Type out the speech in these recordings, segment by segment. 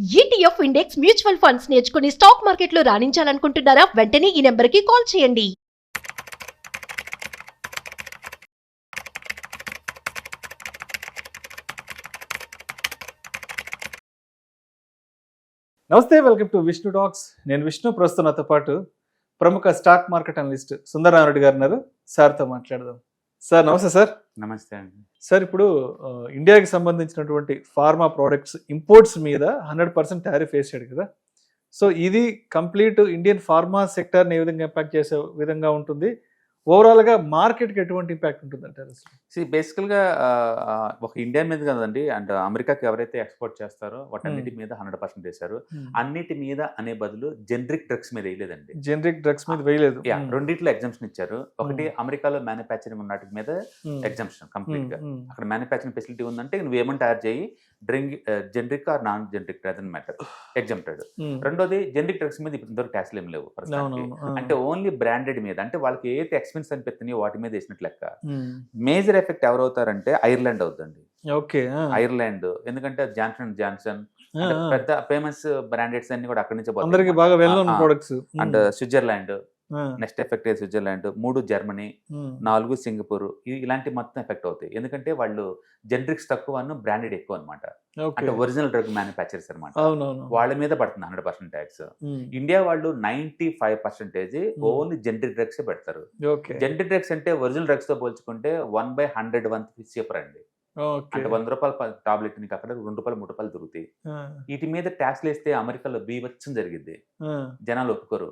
ETF index mutual funds నేర్చుకుని stock మార్కెట్లో రాణించాలనుకుంటున్నారా? వెంటనే ఈ నెంబర్కి కాల్ చేయండి. నమస్తే, వెల్కమ్ టు విష్ణు టాక్స్. నేను విష్ణు. ప్రస్తుతం నాతో పాటు ప్రముఖ స్టాక్ మార్కెట్ అనలిస్ట్ సుందరరామరెడ్డి గారు ఉన్నారు. సార్తో మాట్లాడదాం. సార్ నమస్తే. సార్ నమస్తే అండి. సార్, ఇప్పుడు ఇండియాకి సంబంధించినటువంటి ఫార్మా ప్రోడక్ట్స్ ఇంపోర్ట్స్ మీద 100% టారిఫ్ వేసాడు కదా. సో ఇది కంప్లీట్ ఇండియన్ ఫార్మా సెక్టర్ని ఏ విధంగా ఇంపాక్ట్ చేసే విధంగా ఉంటుంది? ఓవరాల్గా మార్కెట్కి ఎటువంటి ఇంపాక్ట్ ఉంటుంది అంటారు అసలు? బేసికల్గా ఒక ఇండియా మీద కదండి, అండ్ అమెరికాకి ఎవరైతే ఎక్స్పోర్ట్ చేస్తారో వాటన్నిటి మీద 100% వేశారు. అన్నిటి మీద అనే బదులు జనరిక్ డ్రగ్స్ మీద వేయలేదండి. జనరిక్ డ్రగ్స్ మీద వేయలేదు. రెండిట్లో ఎగ్జామ్షన్ ఇచ్చారు. ఒకటి అమెరికాలో మ్యానుఫ్యాక్చరింగ్ ఉన్నటి మీద ఎగ్జామ్షన్ కంప్లీట్ గా. అక్కడ మ్యానుఫ్యాక్చరింగ్ ఫెసిలిటీ ఉందంటే నువ్వు ఏమని తయారు చేయి, generic or non generic doesn't matter, exempted. రెండోది జనరిక్ డ్రగ్స్ మీద ఇంతవరకు ట్యాక్స్లు ఏం లేవు. అంటే ఓన్లీ బ్రాండెడ్ మీద, అంటే వాళ్ళకి ఏదైతే ఎక్స్పెన్స్ అనిపిస్తున్నాయో వాటి మీద వేసినట్లు లెక్క. మేజర్ ఎఫెక్ట్ ఎవరవుతారంటే ఐర్లాండ్ అవుతుంది. ఓకే, ఐర్లాండ్ ఎందుకంటే జాన్సన్ అండ్ జాన్సన్ పెద్ద ఫేమస్ బ్రాండెడ్స్ అన్ని కూడా అక్కడి నుంచి అందరికి బాగా well known products. And Switzerland next effect అయ్యే స్విట్జర్లాండ్, 3 జర్మనీ, 4 సింగపూర్, ఇలాంటి మొత్తం ఎఫెక్ట్ అవుతాయి. ఎందుకంటే వాళ్ళు జనరిక్స్ తక్కువ, బ్రాండెడ్ ఎక్కువ అనమాట. అంటే ఒరిజినల్ డ్రగ్ మ్యానుఫ్యాక్చర్స్ అనమాట. వాళ్ళ మీద పడుతుంది 100% ట్యాక్స్. ఇండియా వాళ్ళు 95% ఓన్లీ జనరిక్ డ్రగ్స్ పెడతారు. జనరిక్ డ్రగ్స్ అంటే ఒరిజినల్ డ్రగ్స్ తో పోల్చుకుంటే 1/100 చీపర్ అండి. అంటే 100 రూపాయల టాబ్లెట్ నీకు అక్కడ 2 రూపాయలు 3 రూపాయలు దొరుకుతాయి. వీటి మీద ట్యాక్స్లు వేస్తే అమెరికాలో బీభత్సం జరిగింది. జనాలు ఒప్పుకోరు.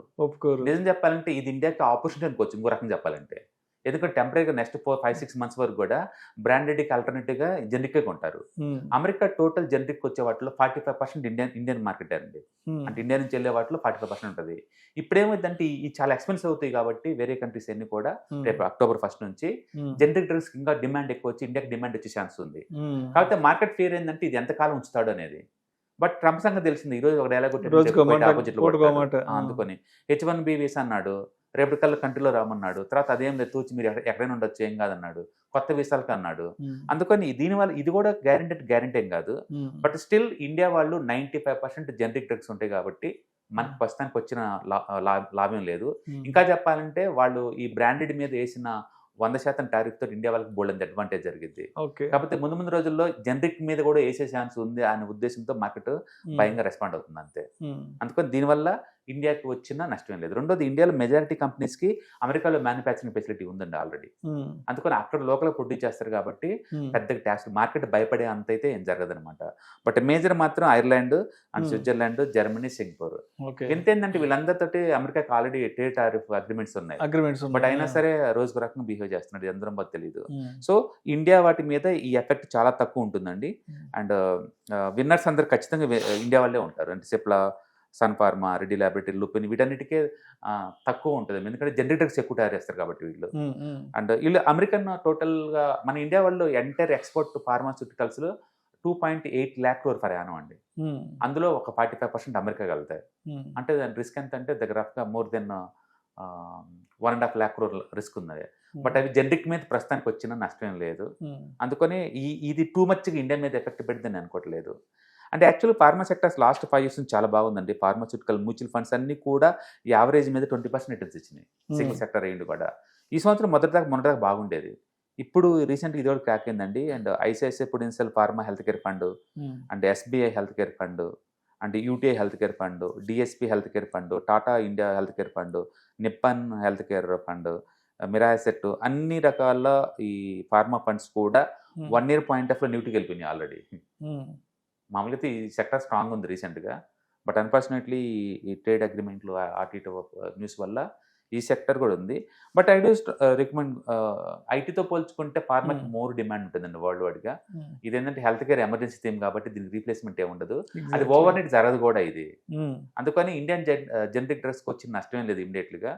నిజం చెప్పాలంటే ఇది ఇండియాకి ఆపర్చునిటీ అనుకోవచ్చు, ఇంకో రకం చెప్పాలంటే. ఎందుకంటే టెంపరీగా నెక్స్ట్ 4-5-6 మంత్స్ వరకు కూడా బ్రాండెడ్కి ఆల్టర్నేటివ్ గా జనరిక్ కొంటారు. అమెరికా టోటల్ జనరిక్ వచ్చే వాటిలో 45% ఇండియన్ మార్కెట్ అండి. అంటే ఇండియా నుంచి వెళ్ళే వాటిలో 45% ఉంటుంది. ఇప్పుడు ఏమైందంటే ఈ చాలా ఎక్స్పెన్సివ్ అవుతాయి కాబట్టి వేరే కంట్రీస్ అన్ని కూడా రేపు అక్టోబర్ 1 నుంచి జనరిక్ డ్రగ్స్ ఇంకా డిమాండ్ ఎక్కువ వచ్చి ఇండియాకి డిమాండ్ వచ్చే ఛాన్స్ ఉంది. కాకపోతే మార్కెట్ ఫేర్ ఏంటంటే ఇది ఎంతకాలం ఉంచుతాడు అనేది. బట్ ట్రంప్ సంగతి తెలిసింది. ఈ రోజు ఒక డైలాగ్ ఆపోజిట్ అందుకొని H1B వీసా అన్నాడు, రేపటికల్లా కంట్రీలో రామన్నాడు. తర్వాత అదేం లేదు, తూచి మీరు ఎక్కడైనా ఉండొచ్చు, ఏం కాదన్నాడు. కొత్త వీసాలకు అన్నాడు. అందుకని దీనివల్ల ఇది కూడా గ్యారంటీ ఏం కాదు. బట్ స్టిల్ ఇండియా వాళ్ళు 95% జనరిక్ డ్రగ్స్ ఉంటాయి కాబట్టి మనకి ప్రస్తుతానికి వచ్చిన లాభం లేదు. ఇంకా చెప్పాలంటే వాళ్ళు ఈ బ్రాండెడ్ మీద వేసిన 100% టారిఫ్ తో ఇండియా వాళ్ళకి బోల్డ్ అడ్వాంటేజ్ జరిగింది. కాకపోతే ముందు రోజుల్లో జనరిక్ మీద కూడా వేసే ఛాన్స్ ఉంది అనే ఉద్దేశంతో మార్కెట్ భయంగా రెస్పాండ్ అవుతుంది అంతే. అందుకని దీనివల్ల ఇండియాకి వచ్చిన నష్టం లేదు. రెండోది, ఇండియాలో మెజారిటీ కంపెనీస్ కి అమెరికాలో మ్యానుఫ్యాక్చరింగ్ ఫెసిలిటీ ఉందండి ఆల్రెడీ. అందుకని అక్కడ లోకల్ ప్రొడ్యూస్ చేస్తారు కాబట్టి పెద్దగా ట్యాక్స్ మార్కెట్ భయపడే అంత అయితే ఏం జరగదు అనమాట. బట్ మేజర్ మాత్రం Ireland and Switzerland, Germany, Singapore. ఎంతేందంటే వీళ్ళందరితోటి అమెరికాకి ఆల్రెడీ ట్రేడ్ టారిఫ్ అగ్రిమెంట్స్ ఉన్నాయి. బట్ అయినా సరే రోజుకు రకంగా బిహేవ్ చేస్తున్నాడు, అందరం బాగా తెలియదు. సో ఇండియా వాటి మీద ఈ ఎఫెక్ట్ చాలా తక్కువ ఉంటుందండి. అండ్ విన్నర్స్ అందరు ఖచ్చితంగా ఇండియా వాళ్ళే ఉంటారు. అంటే సిప్లా, సన్ ఫార్మా, రెడ్డి ల్యాబొరేటరీ, లుపిన్, వీటన్నిటికే తక్కువ ఉంటుంది. ఎందుకంటే జనరిక్ డ్రగ్స్ ఎక్కువ తయారు చేస్తారు కాబట్టి వీళ్ళు. అండ్ వీళ్ళు అమెరికన్ టోటల్ గా మన ఇండియా వాళ్ళు ఎంటైర్ ఎక్స్పోర్ట్ ఫార్మాస్యూటికల్స్ లో 2.8 lakh crore ఫర్ యానం అండి. అందులో ఒక 45% అమెరికా వెళ్తాయి. అంటే దాని రిస్క్ ఎంత అంటే దగ్గర more than 1.5 lakh crore risk ఉంది. బట్ అవి జనరిక్ మీద ప్రస్తుతానికి వచ్చిన నష్టం లేదు. అందుకని ఇది టూ మచ్ ఇండియా మీద ఎఫెక్ట్ పెడుతుంది అనుకోవట్లేదు. అంటే actually pharma sectors last 5 years నుంచి చాలా బాగుందండి. ఫార్మాస్యూటికల్ మ్యూచువల్ ఫండ్స్ అన్ని కూడా యావరేజ్ మీద 20% రిటర్న్స్ ఇచ్చినాయి. సింగిల్ సెక్టర్ అయ్యింది కూడా. ఈ సంవత్సరం మొన్నటిదాకా బాగుండేది. ఇప్పుడు రీసెంట్గా ఇది కూడా క్రాక్ అయిందండి. And ICICI Prudential pharma health care fund, and SBI health care fund, and UTI health care fund, DSP health care fund, Tata India health care fund, Nippon health care fund, Mirae Asset, అన్ని రకాల ఈ pharma funds కూడా 1 year point of న్యూట్కి వెళ్ళిపోయినాయి already. మామూలుగా ఈ sector strong ఉంది రీసెంట్గా. But unfortunately ఈ ట్రేడ్ అగ్రిమెంట్లు అటు ఇటు న్యూస్ వల్ల ఈ సెక్టర్ కూడా ఉంది. బట్ ఐ డూ రికమెండ్ ఐటీతో పోల్చుకుంటే ఫార్మాకి మోర్ డిమాండ్ ఉంటుందండి వరల్డ్ వైడ్గా. ఇదేంటంటే హెల్త్ కేర్ ఎమర్జెన్సీ థీమ్ కాబట్టి దీనికి రీప్లేస్మెంట్ ఏమి ఉండదు. అది ఓవర్ నైట్ జరగదు కూడా ఇది. అందుకని ఇండియన్ జనరిక్ డ్రగ్స్కి వచ్చిన నష్టం లేదు ఇమీడియట్లీగా.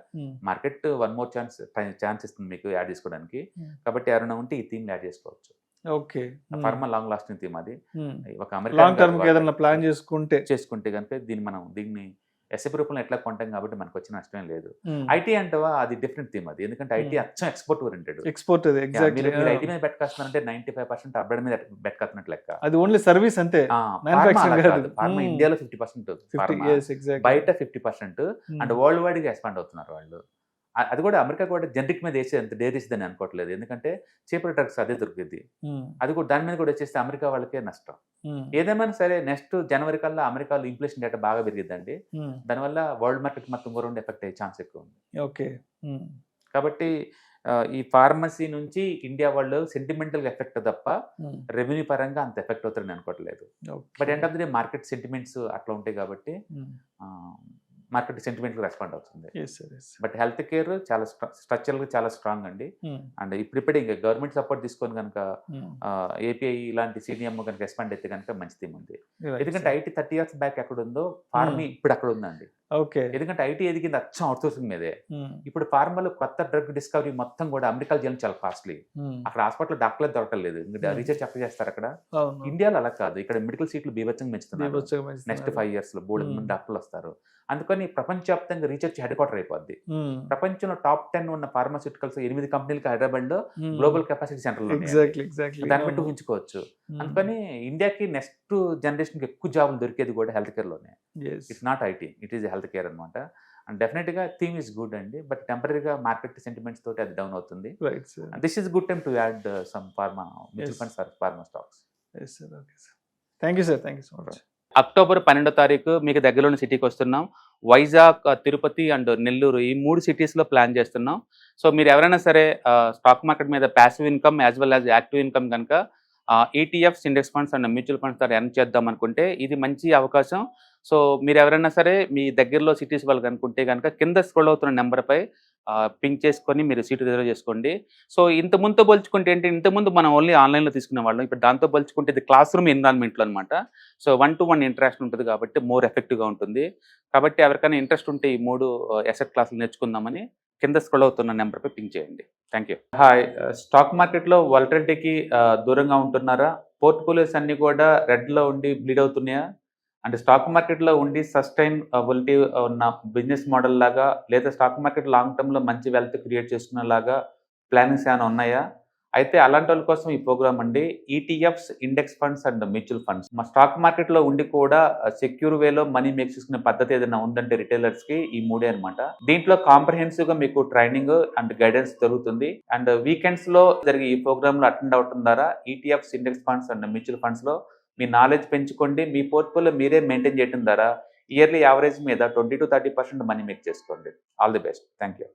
మార్కెట్ వన్ మోర్ ఛాన్స్ ఇస్తుంది మీకు యాడ్ చేసుకోవడానికి. కాబట్టి ఎవరైనా ఉంటే ఈ థీమ్ యాడ్ చేసుకోవచ్చు. Okay, pharma long lasting theme అది. ఒక లాంగ్ టర్మ్ ఏదైనా ప్లాన్ చేసుకుంటే కనుక దీన్ని ఎస్ఎఫ్ రూపంలో ఎట్లా కొంటాం కాబట్టి మనకు వచ్చిన నష్టం లేదు. ఐటీ అంటవా అది డిఫరెంట్ థీమ్ అది, ఎందుకంటే ఐటీ అచ్చం ఎక్స్పోర్ట్ ఓరియంటెడ్. ఎక్స్పోర్ట్ అది ఎగ్జాక్ట్లీ. మీరు ఐటీ మీద పెట్టుకొస్తున్నారంటే 95% అబ్రాడ్ మీద పెట్టుకొస్తున్నట్లు లెక్క. అది ఓన్లీ సర్వీస్ అంతే, ఫార్మా ఇండియాలో 50%, బయట 50%, అండ్ వరల్డ్ వైడ్ గా ఎక్స్పాండ్ అవుతున్నారు వాళ్ళు. అది కూడా అమెరికా కూడా జనరిక్ మీద వేసే అంత డేరిస్తుందని అనుకోవట్లేదు, ఎందుకంటే చీపర్ డ్రగ్స్ అదే దొరికింది. అది కూడా దాని మీద కూడా వచ్చేస్తే అమెరికా వాళ్ళకే నష్టం. ఏదేమైనా సరే నెక్స్ట్ జనవరి కల్లా అమెరికాలో ఇన్ఫ్లేషన్ డేటా బాగా పెరిగిద్దండి, దానివల్ల వరల్డ్ మార్కెట్ మొత్తం కూడా ఎఫెక్ట్ అయ్యే ఛాన్స్ ఎక్కువ ఉంది. ఓకే, కాబట్టి ఈ ఫార్మసీ నుంచి ఇండియా వాళ్ళు సెంటిమెంటల్ ఎఫెక్ట్ తప్ప రెవెన్యూ పరంగా అంత ఎఫెక్ట్ అవుతుందని అనుకోవట్లేదు. But end of the day market sentiments అట్లా ఉంటాయి కాబట్టి మార్కెట్ సెంటిమెంట్ రెస్పాండ్ అవుతుంది. బట్ హెల్త్ కేర్ చాలా స్ట్రక్చరల్ చాలా స్ట్రాంగ్ అండి. అండ్ ఇప్పుడిప్పుడే ఇంకా గవర్నమెంట్ సపోర్ట్ తీసుకొని కనుక ఏపీఐ ఇలాంటి సిడిఎం కనుక ఎక్స్పాండ్ అయితే కనుక మంచి థీమ్ ఉంది. ఎందుకంటే ఐటీ 30 years బ్యాక్ ఎక్కడ ఉందో ఫార్మీ ఇప్పుడు అక్కడ ఉందండి. ఎందుకంటే ఐటీ ఎదిగింది అచ్చం అవుట్సోర్సింగ్ మీదే. ఇప్పుడు ఫార్మాలో కొత్త డ్రగ్ డిస్కవరీ మొత్తం కూడా అమెరికాలో చేయడం చాలా కాస్ట్లీ. అక్కడ హాస్పిటల్ డాక్టర్లు దొరకలేదు, రీసెర్చ్ ఎక్కడ చేస్తారు అక్కడ. ఇండియాలో అలా కాదు, ఇక్కడ మెడికల్ సీట్లు బీభత్సంగా పెంచుతున్నారు. నెక్స్ట్ 5 years లో 3 మంది డాక్టర్లు వస్తారు. అందుకని ప్రపంచవ్యాప్తంగా రీసెర్చ్ హెడ్ క్వార్టర్ అయిపోద్ది. ప్రపంచంలో టాప్ 10 ఉన్న ఫార్మాస్యూటికల్స్ 8 కంపెనీలకి హైదరాబాద్ లో గ్లోబల్ కెపాసిటీ సెంటర్ దాన్ని బట్టి ఊహించుకోవచ్చు. అందుకని ఇండియాకి నెక్స్ట్ జనరేషన్ కి ఎక్కువ జాబులు దొరికేది కూడా హెల్త్ కేర్ లోనే. It's not IT, it is health care అనమాట. అండ్ డెఫినెట్ గా థీమ్ ఇస్ గుడ్ అండి, బట్ టెంపరీగా మార్కెట్ సెంటిమెంట్స్ తోటి అది డౌన్ అవుతుంది. This is good time to add some pharma mutual funds for pharma stocks. Thank you sir, thank you so much. October 12వ తారీఖు మీకు దగ్గరలోని సిటీకి వస్తున్నాం. వైజాగ్, తిరుపతి అండ్ నెల్లూరు ఈ 3 సిటీస్లో ప్లాన్ చేస్తున్నాం. సో మీరు ఎవరైనా సరే స్టాక్ మార్కెట్ మీద passive income as well as active income కనుక ETFs, index funds and mutual funds ద్వారా ఎర్న్ చేద్దాం అనుకుంటే ఇది మంచి అవకాశం. సో మీరు ఎవరైనా సరే మీ దగ్గరలో సిటీస్ వాళ్ళు కనుకుంటే కనుక కింద స్క్రోల్ అవుతున్న నెంబర్పై పింక్ చేసుకొని మీరు సీటు రిజర్వ్ చేసుకోండి. సో ఇంతకుముందుతో పోల్చుకుంటే ఏంటి, ఇంతకుముందు మనం ఓన్లీ ఆన్లైన్లో తీసుకునే వాళ్ళం, ఇప్పుడు దాంతో పోల్చుకుంటే ఇది క్లాస్ రూమ్ ఎన్విరాన్మెంట్లో అనమాట. సో 1-to-1 ఇంటరాక్షన్ ఉంటుంది కాబట్టి మోర్ ఎఫెక్టివ్గా ఉంటుంది. కాబట్టి ఎవరికైనా ఇంట్రెస్ట్ ఉంటే ఈ 3 అసెట్ క్లాసులు నేర్చుకుందామని కింద స్క్రోల్ అవుతున్న నెంబర్పై పింక్ చేయండి. Thank you. హాయ్, స్టాక్ మార్కెట్లో వాలటిలిటీకి దూరంగా ఉంటున్నారా? పోర్ట్ఫోలియోస్ అన్నీ కూడా రెడ్లో ఉండి బ్లీడ్ అవుతున్నాయా? అంటే స్టాక్ మార్కెట్లో ఉండి సస్టైనబిలిటీ ఉన్న బిజినెస్ మోడల్ లాగా, లేదా స్టాక్ మార్కెట్ లాంగ్ టర్మ్లో మంచి వెల్త్ క్రియేట్ చేసుకునేలాగా ప్లానింగ్స్ ఏమైనా ఉన్నాయా? అయితే అలాంటి వాళ్ళ కోసం ఈ ప్రోగ్రామ్ అండి, ETFs, index funds and mutual funds. మా స్టాక్ మార్కెట్లో ఉండి కూడా సెక్యూర్ వేలో మనీ మేక్ చేసుకునే పద్ధతి ఏదైనా ఉందంటే రిటైలర్స్కి ఈ 3 అనమాట. దీంట్లో కాంప్రహెన్సివ్గా మీకు ట్రైనింగ్ అండ్ గైడెన్స్ జరుగుతుంది. అండ్ వీకెండ్స్లో జరిగే ఈ ప్రోగ్రామ్లో అటెండ్ అవడం ద్వారా ETFs, index funds and mutual ఫండ్స్లో మీ నాలెడ్జ్ పెంచుకోండి. మీ పోర్ట్ఫోలియో మీరే మెయింటైన్ చేయడం ద్వారా ఇయర్లీ యావరేజ్ మీద 20-30% మనీ మేక్ చేసుకోండి. All the best. Thank you.